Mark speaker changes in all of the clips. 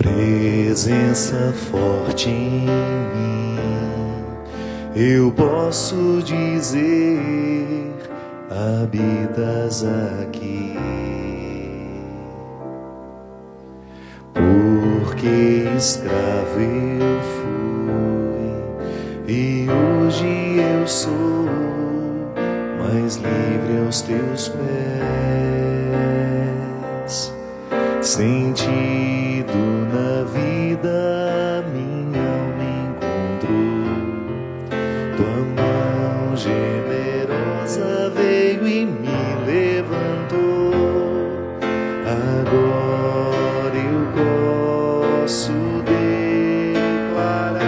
Speaker 1: presença forte em mim, eu posso dizer, habitas aqui. Porque escravo eu fui e hoje eu sou mais livre aos teus pés. Sentido na vida minha alma encontrou, tua mão generosa veio e me levantou. Agora eu posso declarar,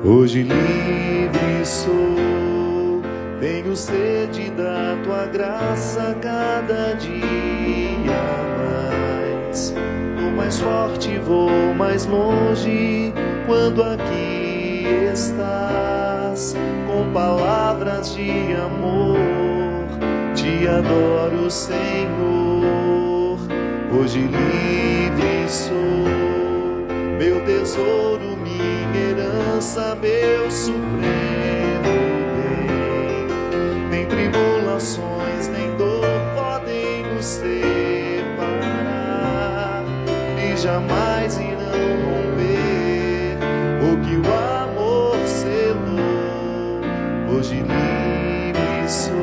Speaker 1: hoje livre sou, tenho sede da tua graça cada dia mais. Vou mais forte, vou mais longe quando aqui estás, com palavras de amor te adoro, Senhor. Hoje livre sou, meu tesouro, minha herança, meu supremo bem. Nem tribulações, nem dor podem nos separar e jamais irão romper o que o amor selou. Hoje livre sou.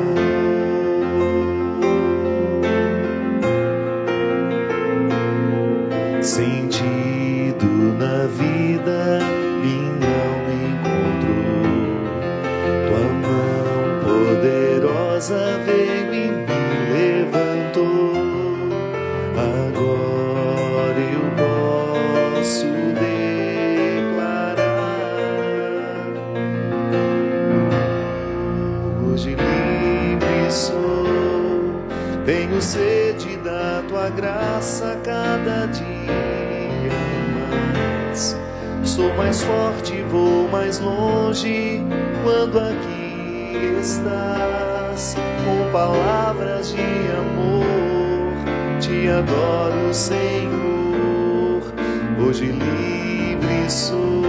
Speaker 1: Sentido na vida minha alma encontrou, tua mão poderosa veio e me levantou. Agora eu posso declarar, hoje livre sou, tenho sede da tua graça cada dia mais. Sou mais forte, vou mais longe quando aqui estás, com palavras de amor te adoro, Senhor. Hoje livre sou,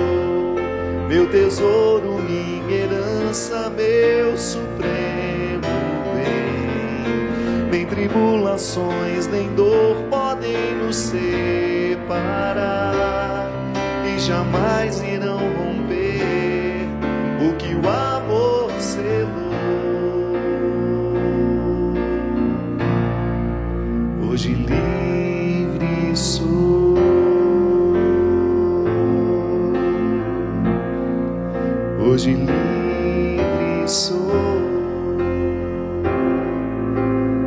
Speaker 1: meu tesouro, minha herança, meu supremo bem. Nem tribulações, nem dor podem nos separar e jamais irão romper o que o amor selou. Hoje livre sou, hoje livre sou.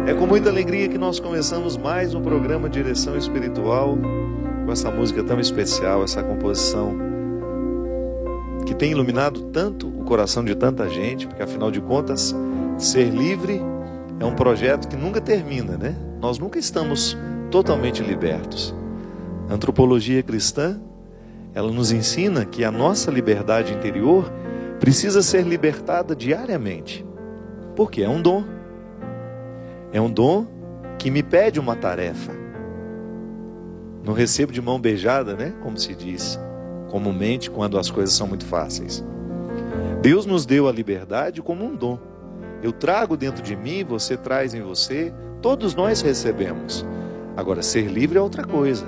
Speaker 1: É com muita alegria que nós começamos mais um programa Direção Espiritual, com essa música tão especial, essa composição que tem iluminado tanto o coração de tanta gente, porque afinal de contas, ser livre é um projeto que nunca termina, né? Nós nunca estamos totalmente libertos. A antropologia cristã, ela nos ensina que a nossa liberdade interior precisa ser libertada diariamente, porque é um dom. É um dom que me pede uma tarefa. Não recebo de mão beijada, né? Como se diz comumente quando as coisas são muito fáceis. Deus nos deu a liberdade como um dom. Eu trago dentro de mim, você traz em você, todos nós recebemos. Agora, ser livre é outra coisa.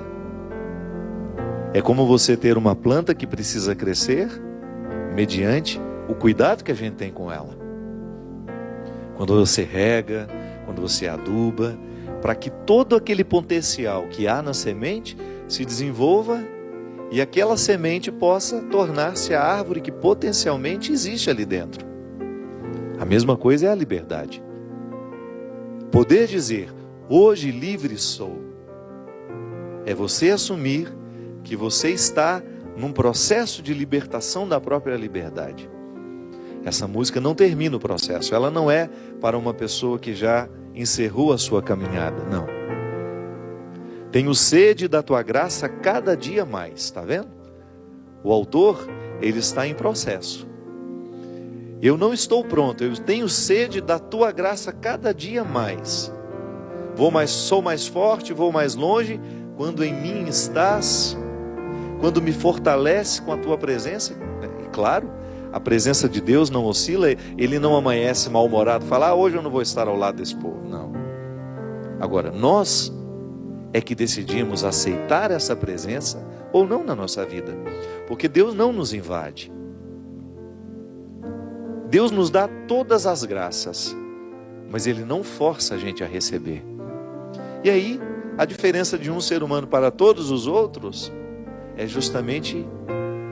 Speaker 1: É como você ter uma planta que precisa crescer mediante o cuidado que a gente tem com ela. Quando você rega, quando você aduba, para que todo aquele potencial que há na semente se desenvolva e aquela semente possa tornar-se a árvore que potencialmente existe ali dentro. A mesma coisa é a liberdade. Poder dizer, hoje livre sou, é você assumir que você está num processo de libertação da própria liberdade. Essa música não termina o processo, ela não é para uma pessoa que já encerrou a sua caminhada, não. Tenho sede da tua graça cada dia mais, está vendo? O autor, ele está em processo. Eu não estou pronto, eu tenho sede da tua graça cada dia mais. Sou mais forte, vou mais longe, quando em mim estás, quando me fortalece com a tua presença. E claro, a presença de Deus não oscila, Ele não amanhece mal-humorado, fala, hoje eu não vou estar ao lado desse povo, não. Agora, nós é que decidimos aceitar essa presença ou não na nossa vida, porque Deus não nos invade. Deus nos dá todas as graças, mas Ele não força a gente a receber. E aí, a diferença de um ser humano para todos os outros é justamente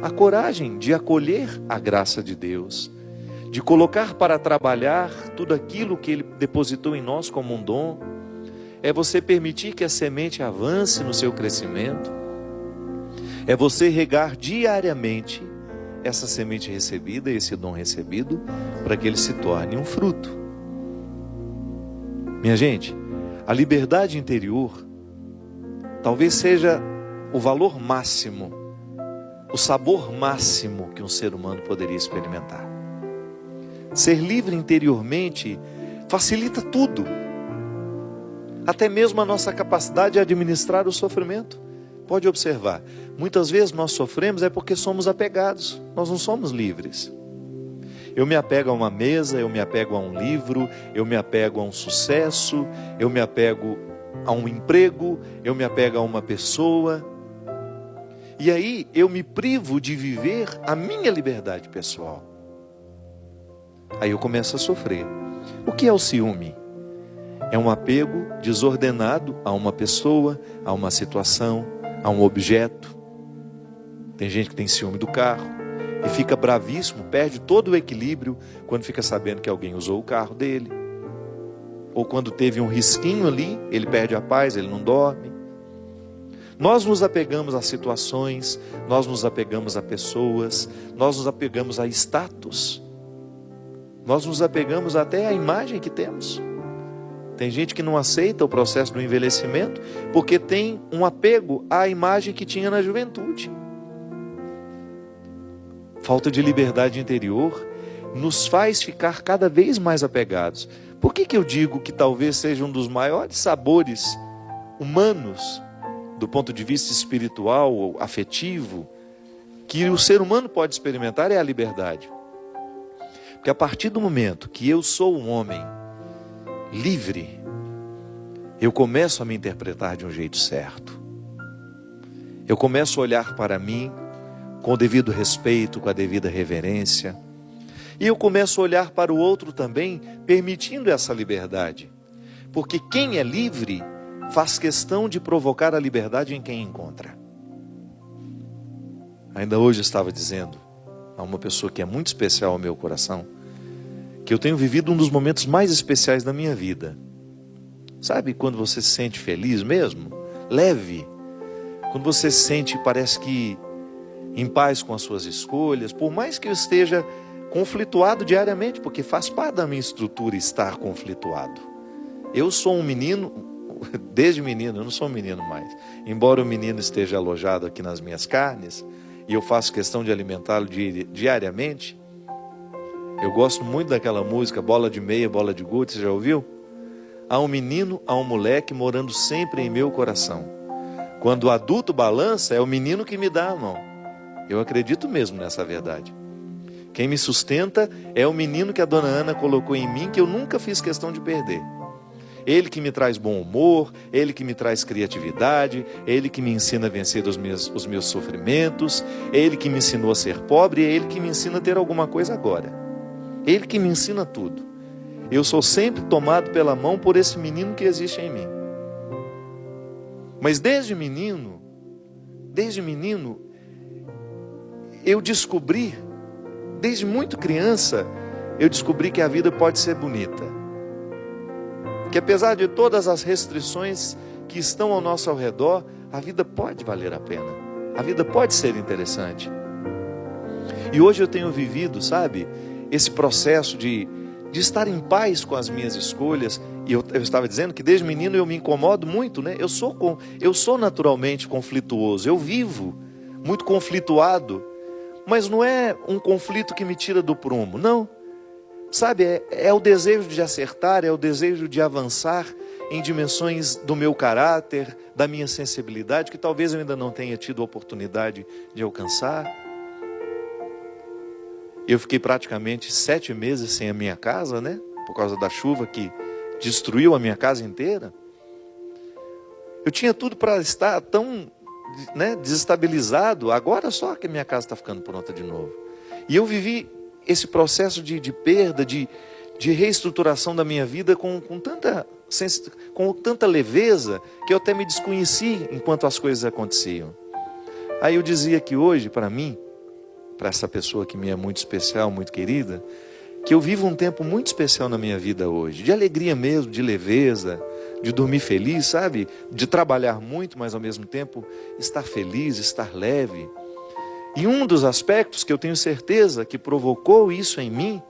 Speaker 1: a coragem de acolher a graça de Deus, de colocar para trabalhar tudo aquilo que Ele depositou em nós como um dom. É você permitir que a semente avance no seu crescimento. É você regar diariamente essa semente recebida, esse dom recebido, para que ele se torne um fruto. Minha gente, a liberdade interior talvez seja o valor máximo, o sabor máximo que um ser humano poderia experimentar. Ser livre interiormente facilita tudo, até mesmo a nossa capacidade de administrar o sofrimento. Pode observar, muitas vezes nós sofremos é porque somos apegados, nós não somos livres. Eu me apego a uma mesa, eu me apego a um livro, eu me apego a um sucesso, eu me apego a um emprego, eu me apego a uma pessoa. E aí eu me privo de viver a minha liberdade pessoal. Aí eu começo a sofrer. O que é o ciúme? É um apego desordenado a uma pessoa, a uma situação, a um objeto. Tem gente que tem ciúme do carro e fica bravíssimo, perde todo o equilíbrio quando fica sabendo que alguém usou o carro dele. Ou quando teve um risquinho ali, ele perde a paz, ele não dorme. Nós nos apegamos a situações, nós nos apegamos a pessoas, nós nos apegamos a status, nós nos apegamos até à imagem que temos. Tem gente que não aceita o processo do envelhecimento porque tem um apego à imagem que tinha na juventude. Falta de liberdade interior nos faz ficar cada vez mais apegados. Por que eu digo que talvez seja um dos maiores sabores humanos, do ponto de vista espiritual ou afetivo, que o ser humano pode experimentar, é a liberdade? Porque a partir do momento que eu sou um homem livre, eu começo a me interpretar de um jeito certo. Eu começo a olhar para mim com o devido respeito, com a devida reverência. E eu começo a olhar para o outro também, permitindo essa liberdade. Porque quem é livre faz questão de provocar a liberdade em quem encontra. Ainda hoje eu estava dizendo a uma pessoa que é muito especial ao meu coração, que eu tenho vivido um dos momentos mais especiais da minha vida. Sabe quando você se sente feliz mesmo? Leve. Quando você se sente, parece que em paz com as suas escolhas, por mais que eu esteja conflituado diariamente, porque faz parte da minha estrutura estar conflituado. Eu sou um menino, desde menino, eu não sou um menino mais. Embora o menino esteja alojado aqui nas minhas carnes, e eu faço questão de alimentá-lo diariamente, eu gosto muito daquela música, Bola de Meia, Bola de Gude, você já ouviu? Há um menino, há um moleque morando sempre em meu coração. Quando o adulto balança, é o menino que me dá a mão. Eu acredito mesmo nessa verdade. Quem me sustenta é o menino que a dona Ana colocou em mim, que eu nunca fiz questão de perder. Ele que me traz bom humor, ele que me traz criatividade, ele que me ensina a vencer os meus sofrimentos, ele que me ensinou a ser pobre, é ele que me ensina a ter alguma coisa agora. Ele que me ensina tudo. Eu sou sempre tomado pela mão por esse menino que existe em mim. Mas desde menino, eu descobri, desde muito criança, eu descobri que a vida pode ser bonita. Que apesar de todas as restrições que estão ao nosso redor, a vida pode valer a pena. A vida pode ser interessante. E hoje eu tenho vivido, sabe, esse processo de estar em paz com as minhas escolhas. E eu estava dizendo que desde menino eu me incomodo muito, né? Eu sou naturalmente conflituoso, eu vivo muito conflituado, mas não é um conflito que me tira do prumo, não. Sabe, é o desejo de acertar, é o desejo de avançar, em dimensões do meu caráter, da minha sensibilidade, que talvez eu ainda não tenha tido a oportunidade de alcançar. Eu fiquei praticamente 7 meses sem a minha casa, né? Por causa da chuva que destruiu a minha casa inteira. Eu tinha tudo para estar tão, né, desestabilizado. Agora só que a minha casa está ficando pronta de novo. E eu vivi esse processo de perda, de reestruturação da minha vida com tanta leveza, que eu até me desconheci enquanto as coisas aconteciam. Aí eu dizia que hoje, para mim, para essa pessoa que me é muito especial, muito querida, que eu vivo um tempo muito especial na minha vida hoje, de alegria mesmo, de leveza, de dormir feliz, sabe? De trabalhar muito, mas ao mesmo tempo estar feliz, estar leve. E um dos aspectos que eu tenho certeza que provocou isso em mim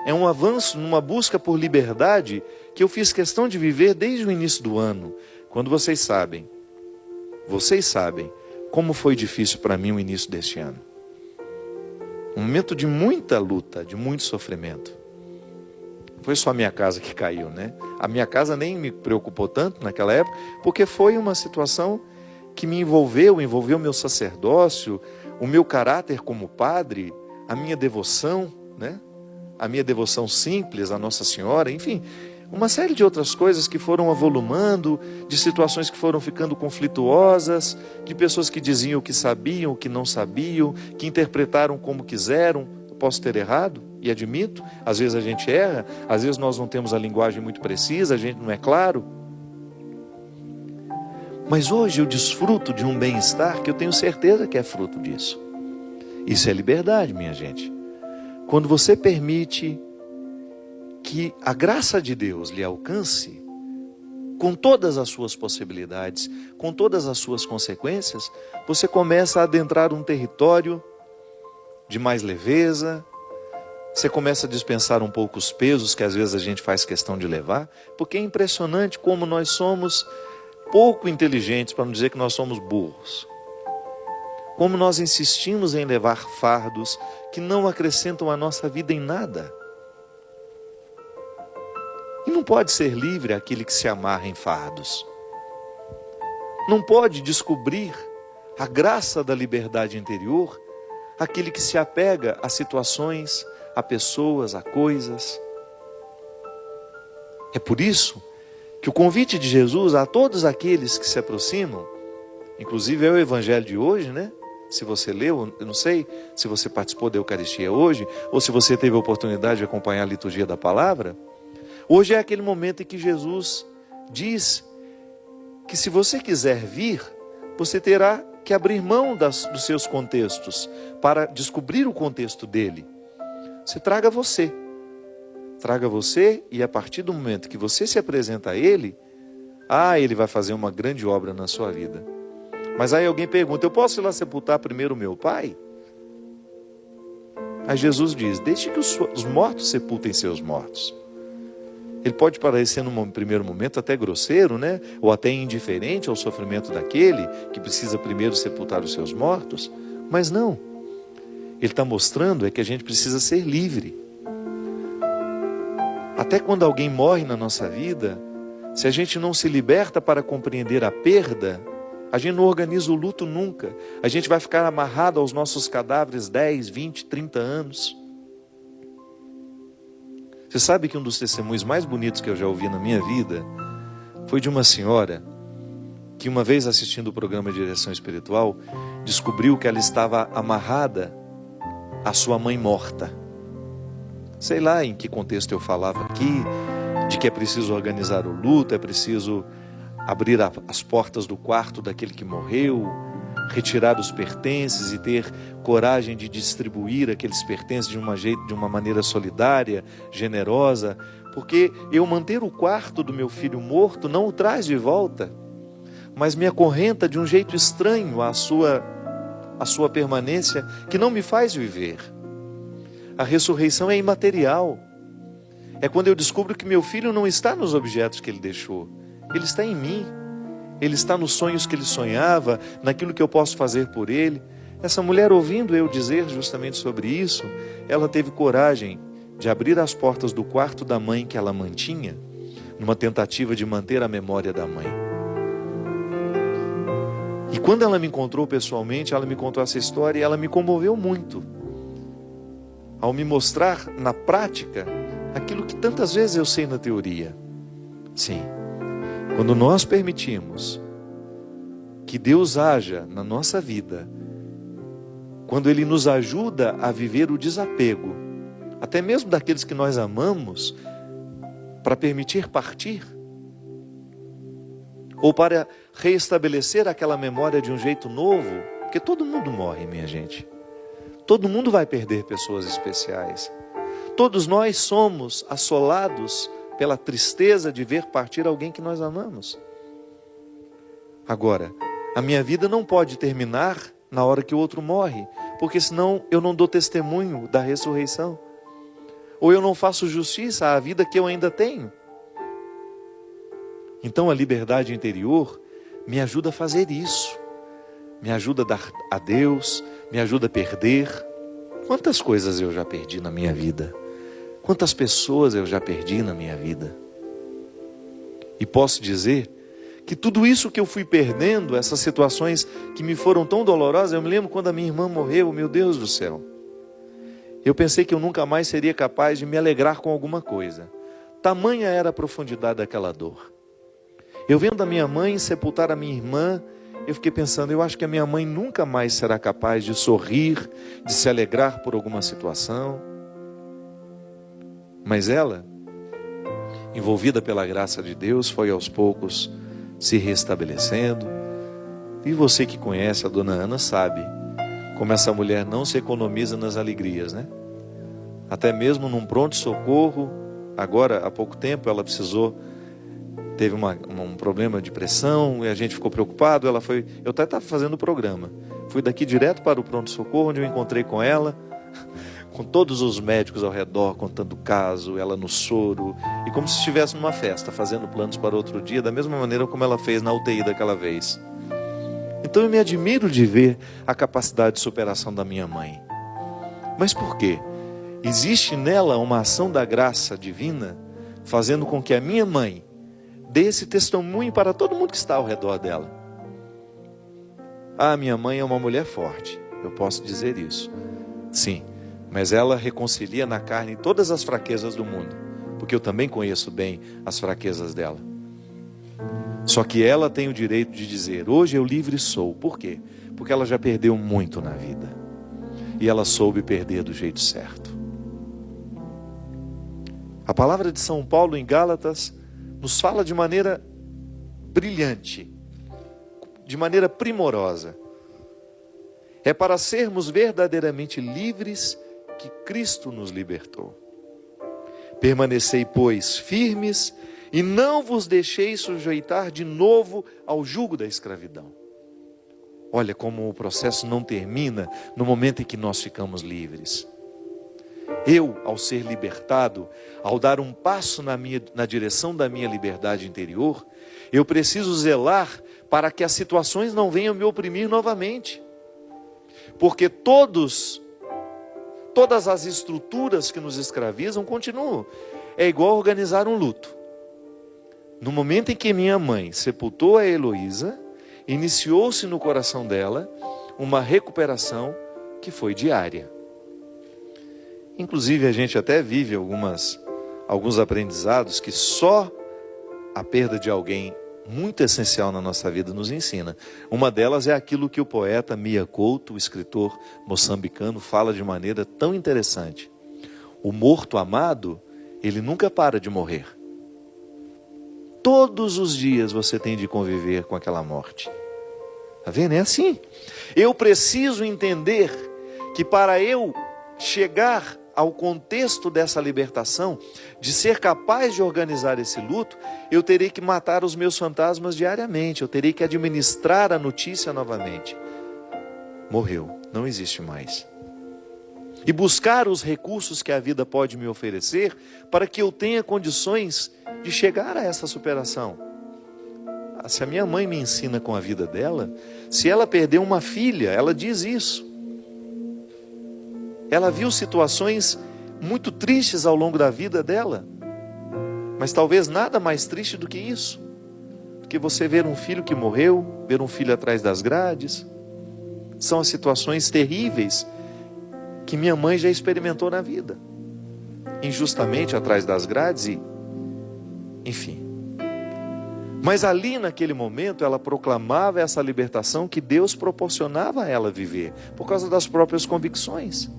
Speaker 1: é um avanço numa busca por liberdade que eu fiz questão de viver desde o início do ano. Quando vocês sabem como foi difícil para mim o início deste ano. Um momento de muita luta, de muito sofrimento. Foi só a minha casa que caiu, né? A minha casa nem me preocupou tanto naquela época, porque foi uma situação que me envolveu meu sacerdócio, o meu caráter como padre, a minha devoção, né? A minha devoção simples à Nossa Senhora, enfim, uma série de outras coisas que foram avolumando, de situações que foram ficando conflituosas, de pessoas que diziam o que sabiam, o que não sabiam, que interpretaram como quiseram. Eu posso ter errado, e admito, às vezes a gente erra, às vezes nós não temos a linguagem muito precisa, a gente não é claro. Mas hoje eu desfruto de um bem-estar que eu tenho certeza que é fruto disso. Isso é liberdade, minha gente. Quando você permite que a graça de Deus lhe alcance, com todas as suas possibilidades, com todas as suas consequências, você começa a adentrar um território de mais leveza, você começa a dispensar um pouco os pesos que às vezes a gente faz questão de levar, porque é impressionante como nós somos pouco inteligentes, para não dizer que nós somos burros. Como nós insistimos em levar fardos que não acrescentam à nossa vida em nada. E não pode ser livre aquele que se amarra em fardos. Não pode descobrir a graça da liberdade interior aquele que se apega a situações, a pessoas, a coisas. É por isso que o convite de Jesus a todos aqueles que se aproximam, inclusive é o evangelho de hoje, né? Se você leu, eu não sei se você participou da Eucaristia hoje, ou se você teve a oportunidade de acompanhar a liturgia da palavra. Hoje é aquele momento em que Jesus diz que se você quiser vir, você terá que abrir mão dos seus contextos para descobrir o contexto dele. Você traga você. Traga você, e a partir do momento que você se apresenta a ele, ele vai fazer uma grande obra na sua vida. Mas aí alguém pergunta, eu posso ir lá sepultar primeiro o meu pai? Aí Jesus diz, deixe que os mortos sepultem seus mortos. Ele pode parecer num primeiro momento até grosseiro, né? Ou até indiferente ao sofrimento daquele que precisa primeiro sepultar os seus mortos. Mas não. Ele está mostrando que a gente precisa ser livre. Até quando alguém morre na nossa vida, se a gente não se liberta para compreender a perda, a gente não organiza o luto nunca. A gente vai ficar amarrado aos nossos cadáveres 10, 20, 30 anos. Você sabe que um dos testemunhos mais bonitos que eu já ouvi na minha vida foi de uma senhora que uma vez assistindo o programa de Direção Espiritual, descobriu que ela estava amarrada à sua mãe morta. Sei lá em que contexto eu falava aqui, de que é preciso organizar o luto, é preciso abrir as portas do quarto daquele que morreu, retirar os pertences e ter coragem de distribuir aqueles pertences de uma maneira solidária, generosa, porque eu manter o quarto do meu filho morto não o traz de volta, mas me acorrenta de um jeito estranho à sua permanência, que não me faz viver. A ressurreição é imaterial. É quando eu descubro que meu filho não está nos objetos que ele deixou, ele está em mim. Ele está nos sonhos que ele sonhava, naquilo que eu posso fazer por ele. Essa mulher, ouvindo eu dizer justamente sobre isso, ela teve coragem de abrir as portas do quarto da mãe que ela mantinha, numa tentativa de manter a memória da mãe. E quando ela me encontrou pessoalmente, ela me contou essa história e ela me comoveu muito, ao me mostrar na prática aquilo que tantas vezes eu sei na teoria. Sim, quando nós permitimos que Deus haja na nossa vida, quando Ele nos ajuda a viver o desapego, até mesmo daqueles que nós amamos, para permitir partir, ou para reestabelecer aquela memória de um jeito novo, porque todo mundo morre, minha gente. Todo mundo vai perder pessoas especiais. Todos nós somos assolados pela tristeza de ver partir alguém que nós amamos. Agora, a minha vida não pode terminar na hora que o outro morre, porque senão eu não dou testemunho da ressurreição. Ou eu não faço justiça à vida que eu ainda tenho. Então a liberdade interior me ajuda a fazer isso. Me ajuda a dar a Deus, me ajuda a perder. Quantas coisas eu já perdi na minha vida? Quantas pessoas eu já perdi na minha vida? E posso dizer que tudo isso que eu fui perdendo, essas situações que me foram tão dolorosas, eu me lembro quando a minha irmã morreu, meu Deus do céu. Eu pensei que eu nunca mais seria capaz de me alegrar com alguma coisa. Tamanha era a profundidade daquela dor. Eu vendo a minha mãe sepultar a minha irmã, eu fiquei pensando, eu acho que a minha mãe nunca mais será capaz de sorrir, de se alegrar por alguma situação. Mas ela, envolvida pela graça de Deus, foi aos poucos se restabelecendo. E você que conhece a dona Ana sabe como essa mulher não se economiza nas alegrias, né? Até mesmo num pronto-socorro, agora há pouco tempo ela teve um problema de pressão e a gente ficou preocupado. Eu até estava fazendo o programa, fui daqui direto para o pronto-socorro, onde eu encontrei com ela, com todos os médicos ao redor, contando o caso, ela no soro, e como se estivesse numa festa, fazendo planos para outro dia, da mesma maneira como ela fez na UTI daquela vez. Então eu me admiro de ver a capacidade de superação da minha mãe. Mas por quê? Existe nela uma ação da graça divina, fazendo com que a minha mãe dê esse testemunho para todo mundo que está ao redor dela. Ah, minha mãe é uma mulher forte, eu posso dizer isso. Sim, mas ela reconcilia na carne todas as fraquezas do mundo, porque eu também conheço bem as fraquezas dela. Só que ela tem o direito de dizer, hoje eu livre sou. Por quê? Porque ela já perdeu muito na vida. E ela soube perder do jeito certo. A palavra de São Paulo em Gálatas nos fala de maneira brilhante, de maneira primorosa. É para sermos verdadeiramente livres que Cristo nos libertou. Permanecei, pois, firmes e não vos deixeis sujeitar de novo ao jugo da escravidão. Olha como o processo não termina no momento em que nós ficamos livres. Eu, ao ser libertado, ao dar um passo na direção da minha liberdade interior, eu preciso zelar para que as situações não venham me oprimir novamente. Porque todas as estruturas que nos escravizam continuam. É igual organizar um luto. No momento em que minha mãe sepultou a Heloísa, iniciou-se no coração dela uma recuperação que foi diária. Inclusive a gente até vive alguns aprendizados que só a perda de alguém muito essencial na nossa vida nos ensina. Uma delas é aquilo que o poeta Mia Couto, o escritor moçambicano, fala de maneira tão interessante. O morto amado, ele nunca para de morrer. Todos os dias você tem de conviver com aquela morte. Está vendo? É assim. Eu preciso entender que para eu chegar ao contexto dessa libertação, de ser capaz de organizar esse luto, eu terei que matar os meus fantasmas diariamente, eu terei que administrar a notícia novamente. Morreu, não existe mais. E buscar os recursos que a vida pode me oferecer para que eu tenha condições de chegar a essa superação. Se a minha mãe me ensina com a vida dela, se ela perdeu uma filha, ela diz isso. Ela viu situações muito tristes ao longo da vida dela. Mas talvez nada mais triste do que isso, porque você ver um filho que morreu, ver um filho atrás das grades, são as situações terríveis que minha mãe já experimentou na vida, injustamente atrás das grades e, enfim. Mas ali naquele momento ela proclamava essa libertação que Deus proporcionava a ela viver, por causa das próprias convicções.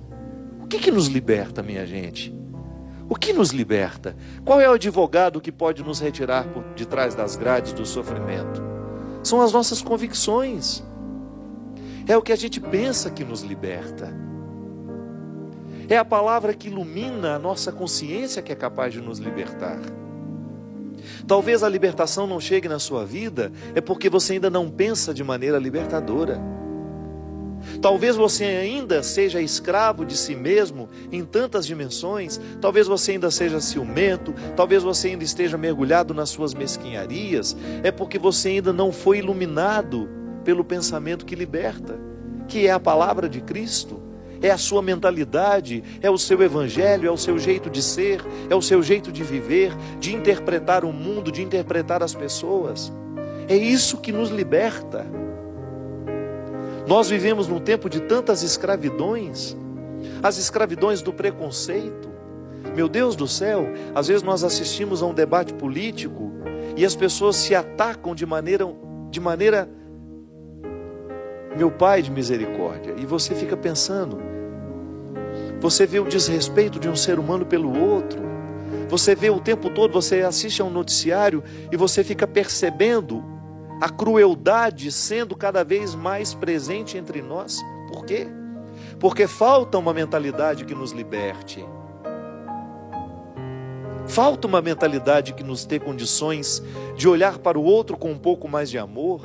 Speaker 1: O que nos liberta, minha gente? O que nos liberta? Qual é o advogado que pode nos retirar de trás das grades do sofrimento? São as nossas convicções. É o que a gente pensa que nos liberta. É a palavra que ilumina a nossa consciência que é capaz de nos libertar. Talvez a libertação não chegue na sua vida, é porque você ainda não pensa de maneira libertadora. Talvez você ainda seja escravo de si mesmo em tantas dimensões. Talvez você ainda seja ciumento. Talvez você ainda esteja mergulhado nas suas mesquinharias. É porque você ainda não foi iluminado pelo pensamento que liberta, que é a palavra de Cristo. É a sua mentalidade, é o seu evangelho, é o seu jeito de ser, é o seu jeito de viver, de interpretar o mundo, de interpretar as pessoas. É isso que nos liberta. Nós vivemos num tempo de tantas escravidões, as escravidões do preconceito. Meu Deus do céu, às vezes nós assistimos a um debate político e as pessoas se atacam de maneira, meu Pai de misericórdia, e você fica pensando, você vê o desrespeito de um ser humano pelo outro, você vê o tempo todo, você assiste a um noticiário e você fica percebendo a crueldade sendo cada vez mais presente entre nós. Por quê? Porque falta uma mentalidade que nos liberte. Falta uma mentalidade que nos dê condições de olhar para o outro com um pouco mais de amor,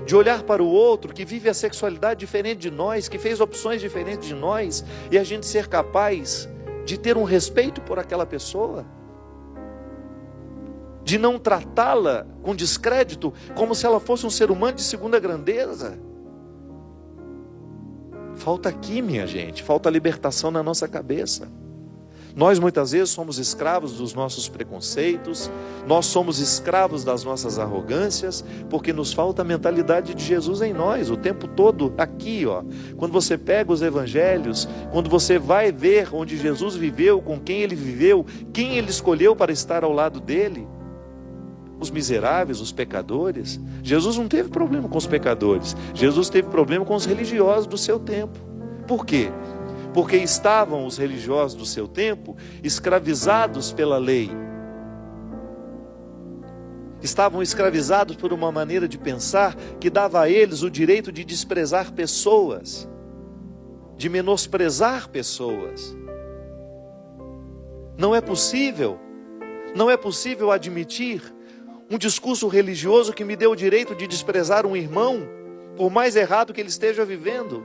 Speaker 1: de olhar para o outro que vive a sexualidade diferente de nós, que fez opções diferentes de nós, e a gente ser capaz de ter um respeito por aquela pessoa, de não tratá-la com descrédito, como se ela fosse um ser humano de segunda grandeza. Falta aqui, minha gente, falta libertação na nossa cabeça. Nós muitas vezes somos escravos dos nossos preconceitos, nós somos escravos das nossas arrogâncias, porque nos falta a mentalidade de Jesus em nós, o tempo todo aqui, ó. Quando você pega os evangelhos, quando você vai ver onde Jesus viveu, com quem ele viveu, quem ele escolheu para estar ao lado dele, os miseráveis, os pecadores. Jesus não teve problema com os pecadores, Jesus teve problema com os religiosos do seu tempo. Por quê? Porque estavam os religiosos do seu tempo escravizados pela lei. Estavam escravizados por uma maneira de pensar que dava a eles o direito de desprezar pessoas, de menosprezar pessoas. Não é possível admitir um discurso religioso que me dê o direito de desprezar um irmão, por mais errado que ele esteja vivendo.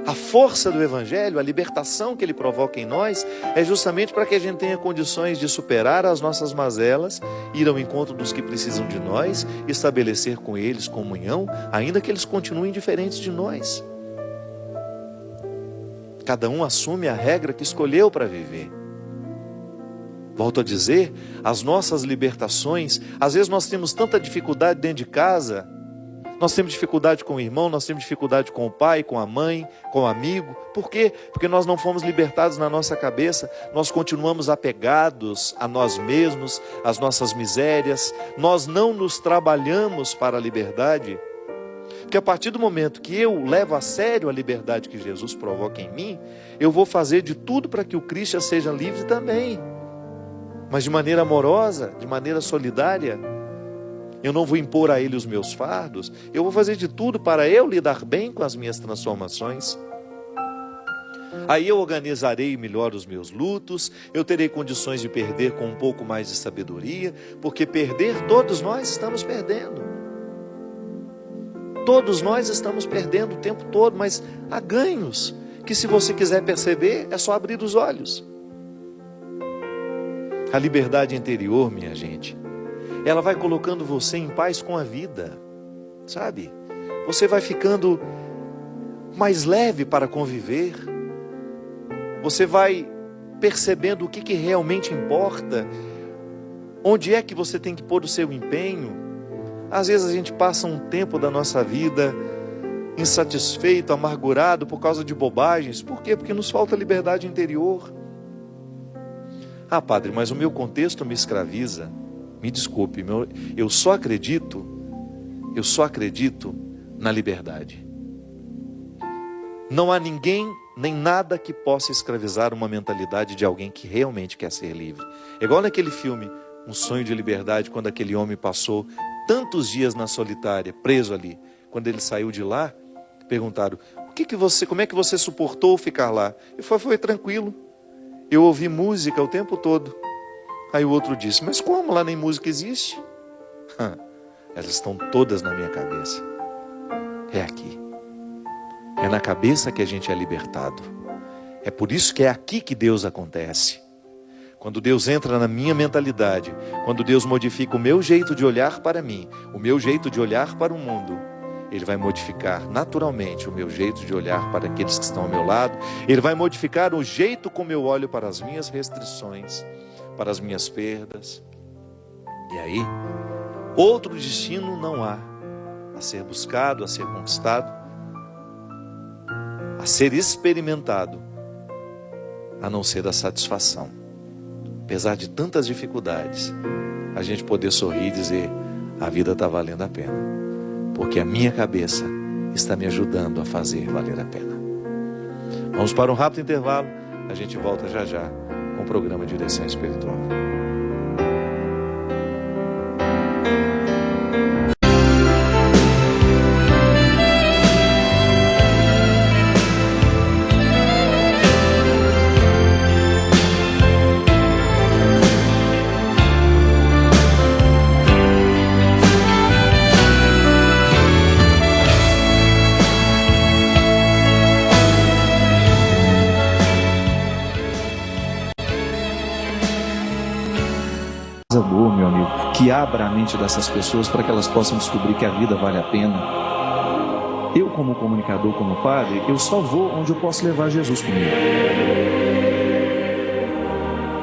Speaker 1: A força do Evangelho, a libertação que ele provoca em nós, é justamente para que a gente tenha condições de superar as nossas mazelas, ir ao encontro dos que precisam de nós, estabelecer com eles comunhão, ainda que eles continuem diferentes de nós. Cada um assume a regra que escolheu para viver. Volto a dizer, as nossas libertações, às vezes nós temos tanta dificuldade dentro de casa. Nós temos dificuldade com o irmão, nós temos dificuldade com o pai, com a mãe, com o amigo. Por quê? Porque nós não fomos libertados na nossa cabeça. Nós continuamos apegados a nós mesmos, às nossas misérias. Nós não nos trabalhamos para a liberdade. Porque a partir do momento que eu levo a sério a liberdade que Jesus provoca em mim, eu vou fazer de tudo para que o Cristo seja livre também. Mas de maneira amorosa, de maneira solidária. Eu não vou impor a ele os meus fardos, eu vou fazer de tudo para eu lidar bem com as minhas transformações. Aí eu organizarei melhor os meus lutos, eu terei condições de perder com um pouco mais de sabedoria, porque perder, todos nós estamos perdendo. Todos nós estamos perdendo o tempo todo, mas há ganhos, que se você quiser perceber, é só abrir os olhos. A liberdade interior, minha gente, ela vai colocando você em paz com a vida, sabe? Você vai ficando mais leve para conviver. Você vai percebendo o que realmente importa, onde é que você tem que pôr o seu empenho. Às vezes a gente passa um tempo da nossa vida insatisfeito, amargurado por causa de bobagens. Por quê? Porque nos falta liberdade interior. Ah, padre, mas o meu contexto me escraviza. Me desculpe, eu só acredito na liberdade. Não há ninguém nem nada que possa escravizar uma mentalidade de alguém que realmente quer ser livre. É igual naquele filme Um Sonho de Liberdade, quando aquele homem passou tantos dias na solitária, preso ali. Quando ele saiu de lá, perguntaram: como é que você suportou ficar lá? Ele falou: foi tranquilo, eu ouvi música o tempo todo. Aí o outro disse: mas como? Lá nem música existe. Elas estão todas na minha cabeça. É aqui. É na cabeça que a gente é libertado. É por isso que é aqui que Deus acontece. Quando Deus entra na minha mentalidade, quando Deus modifica o meu jeito de olhar para mim, o meu jeito de olhar para o mundo, Ele vai modificar naturalmente o meu jeito de olhar para aqueles que estão ao meu lado. Ele vai modificar o jeito como eu olho para as minhas restrições, para as minhas perdas. E aí, outro destino não há a ser buscado, a ser conquistado, a ser experimentado, a não ser a satisfação. Apesar de tantas dificuldades, a gente poder sorrir e dizer: a vida está valendo a pena, porque a minha cabeça está me ajudando a fazer valer a pena. Vamos para um rápido intervalo, a gente volta já já com o programa Direção Espiritual.
Speaker 2: Boa, meu amigo, que abra a mente dessas pessoas para que elas possam descobrir que a vida vale a pena. Eu, como comunicador, como padre, eu só vou onde eu posso levar Jesus comigo.